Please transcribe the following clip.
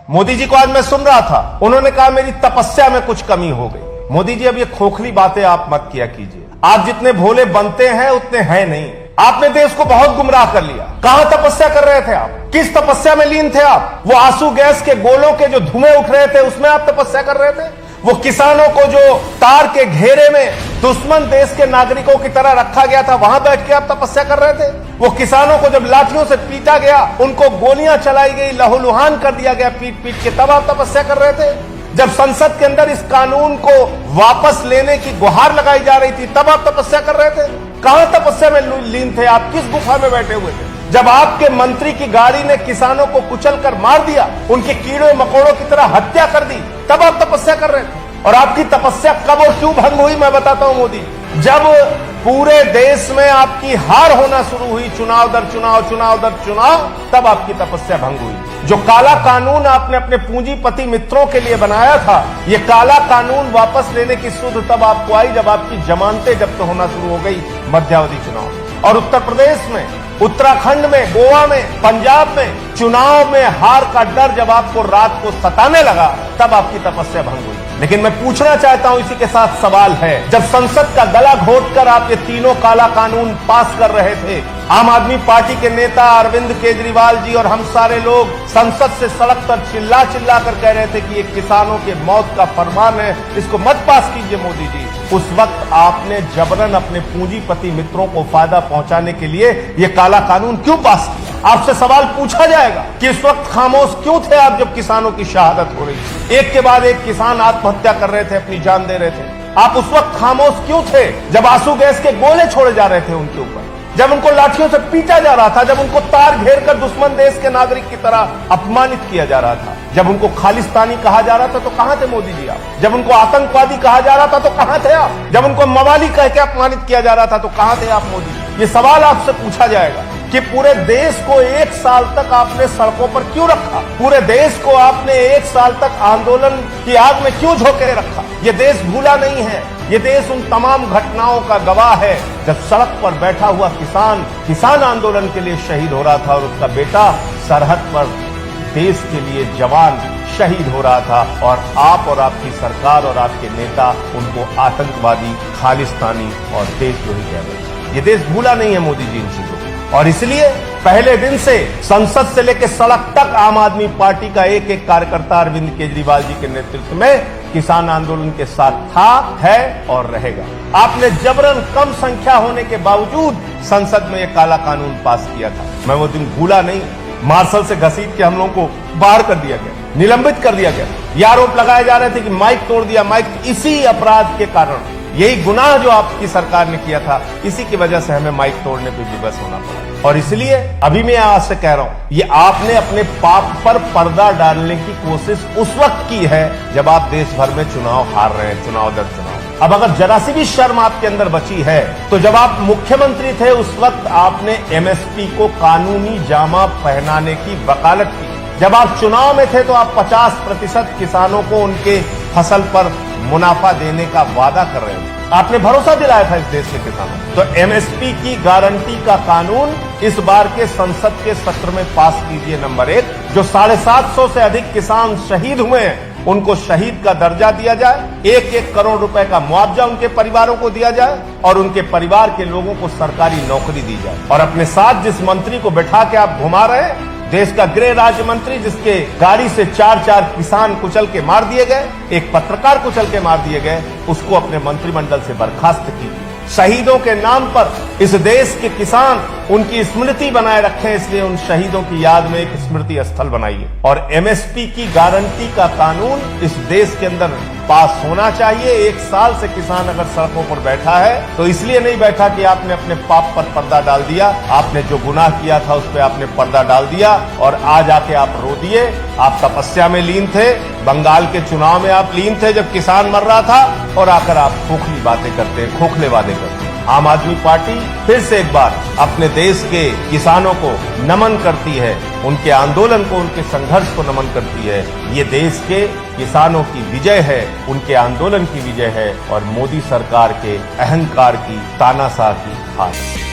मोदी जी को आज मैं सुन रहा था, उन्होंने कहा मेरी तपस्या में कुछ कमी हो गई। मोदी जी अब ये खोखली बातें आप मत किया कीजिए। आप जितने भोले बनते हैं उतने हैं नहीं। आपने देश को बहुत गुमराह कर लिया। कहां तपस्या कर रहे थे आप? किस तपस्या में लीन थे आप? वो आंसू गैस के गोलों के जो धुएं उठ रहे थे उसमें आप तपस्या कर रहे थे? वो किसानों को जो तार के घेरे में दुश्मन देश के नागरिकों की तरह रखा गया था, वहां बैठ के आप तपस्या कर रहे थे? वो किसानों को जब लाठियों से पीटा गया, उनको गोलियां चलाई गई, लहूलुहान कर दिया गया पीट पीट के, तब आप तपस्या कर रहे थे? जब संसद के अंदर इस कानून को वापस लेने की गुहार लगाई जा रही थी, तब आप तपस्या कर रहे थे? कहां तपस्या में लीन थे आप? किस गुफा में बैठे हुए थे? जब आपके मंत्री की गाड़ी ने किसानों को कुचलकर मार दिया, उनके कीड़े मकोड़ों की तरह हत्या कर दी, तब आप तपस्या कर रहे थे। और आपकी तपस्या कब और क्यों भंग हुई, मैं बताता हूं मोदी। जब पूरे देश में आपकी हार होना शुरू हुई, चुनाव दर चुनाव, चुनाव दर चुनाव, तब आपकी तपस्या भंग हुई। जो काला कानून आपने अपने पूंजीपति मित्रों के लिए बनाया था, ये काला कानून वापस लेने की सुध तब आपको आई जब आपकी जमानतें जब्त होना शुरू हो गई मध्यावधि चुनाव। और उत्तर प्रदेश में, उत्तराखंड में, गोवा में, पंजाब में चुनाव में हार का डर जब आपको रात को सताने लगा, तब आपकी तपस्या भंग हुई। लेकिन मैं पूछना चाहता हूं, इसी के साथ सवाल है, जब संसद का गला घोटकर आप ये तीनों काला कानून पास कर रहे थे, आम आदमी पार्टी के नेता अरविंद केजरीवाल जी और हम सारे लोग संसद से सड़क पर चिल्ला चिल्ला कर कह रहे थे कि ये किसानों के मौत का फरमान है, इसको मत पास कीजिए मोदी जी, उस वक्त आपने जबरन अपने पूंजीपति मित्रों को फायदा पहुंचाने के लिए ये काला कानून क्यों पास किया? आपसे सवाल पूछा जाएगा कि इस वक्त खामोश क्यों थे आप जब किसानों की शहादत हो रही थी? एक के बाद एक किसान आत्महत्या कर रहे थे, अपनी जान दे रहे थे। आप उस वक्त खामोश क्यों थे जब आंसू गैस के गोले छोड़े जा रहे थे उनके ऊपर, जब उनको लाठियों से पीटा जा रहा था, जब उनको तार घेर कर दुश्मन देश के नागरिक की तरह अपमानित किया जा रहा था, जब उनको खालिस्तानी कहा जा रहा था, तो कहां थे मोदी जी आप? जब उनको आतंकवादी कहा जा रहा था, तो कहां थे आप? जब उनको मवाली कह के अपमानित किया जा रहा था, तो कहां थे आप मोदी? ये सवाल आपसे पूछा जाएगा कि पूरे देश को 1 साल तक आपने सड़कों पर क्यों रखा? पूरे देश को आपने 1 साल तक आंदोलन की आग में क्यों झोंके रखा? ये देश भूला नहीं है। ये देश उन तमाम घटनाओं का गवाह है जब सड़क पर बैठा हुआ किसान आंदोलन के लिए शहीद हो रहा था और उसका बेटा सरहद पर देश के लिए जवान शहीद हो रहा था, और आप और आपकी सरकार और आपके नेता उनको आतंकवादी, खालिस्तानी और देशद्रोही कह रहे हैं। ये देश भूला नहीं है मोदी जी इन चीजों को, और इसलिए पहले दिन से संसद से लेकर सड़क तक आम आदमी पार्टी का एक एक कार्यकर्ता अरविंद केजरीवाल जी के नेतृत्व में किसान आंदोलन के साथ था, है और रहेगा। आपने जबरन कम संख्या होने के बावजूद संसद में यह काला कानून पास किया था। मैं वो दिन भूला नहीं। मार्शल से घसीट के हम लोगों को बाहर कर दिया गया, निलंबित कर दिया गया। ये आरोप लगाए जा रहे थे कि माइक तोड़ दिया, माइक, इसी अपराध के कारण, यही गुनाह जो आपकी सरकार ने किया था, इसी की वजह से हमें माइक तोड़ने पर विवश होना पड़ा। और इसलिए अभी मैं आज से कह रहा हूं, ये आपने अपने पाप पर पर्दा डालने की कोशिश उस वक्त की है जब आप देश भर में चुनाव हार रहे हैं, चुनाव दर चुनाव। अब अगर जरा सी भी शर्म आपके अंदर बची है, तो जब आप मुख्यमंत्री थे उस वक्त आपने एमएसपी को कानूनी जामा पहनाने की वकालत की। जब आप चुनाव में थे तो आप 50% किसानों को उनके फसल पर मुनाफा देने का वादा कर रहे हैं। आपने भरोसा दिलाया था इस देश के किसानों को। तो एमएसपी की गारंटी का कानून इस बार के संसद के सत्र में पास कीजिए। नंबर 1, जो 750 से अधिक किसान शहीद हुए हैं उनको शहीद का दर्जा दिया जाए, 1-1 करोड़ रुपए का मुआवजा उनके परिवारों को दिया जाए, और उनके परिवार के लोगों को सरकारी नौकरी दी जाए। और अपने साथ जिस मंत्री को बैठा के आप घुमा रहे हैं, देश का गृह राज्य मंत्री, जिसके गाड़ी से 4 किसान कुचल के मार दिए गए, एक पत्रकार कुचल के मार दिए गए, उसको अपने मंत्रिमंडल से बर्खास्त कीजिए। शहीदों के नाम पर इस देश के किसान उनकी स्मृति बनाए रखें, इसलिए उन शहीदों की याद में एक स्मृति स्थल बनाइए। और एमएसपी की गारंटी का कानून इस देश के अंदर पास होना चाहिए। 1 साल से किसान अगर सड़कों पर बैठा है तो इसलिए नहीं बैठा कि आपने अपने पाप पर पर्दा डाल दिया, आपने जो गुनाह किया था उस पर आपने पर्दा डाल दिया और आज आके आप रो दिए। आप तपस्या में लीन थे, बंगाल के चुनाव में आप लीन थे जब किसान मर रहा था, और आकर आप खोखली बातें करते हैं, खोखले वादे करते हैं। आम आदमी पार्टी फिर से एक बार अपने देश के किसानों को नमन करती है, उनके आंदोलन को, उनके संघर्ष को नमन करती है। ये देश के किसानों की विजय है, उनके आंदोलन की विजय है, और मोदी सरकार के अहंकार की, तानाशाह की हार।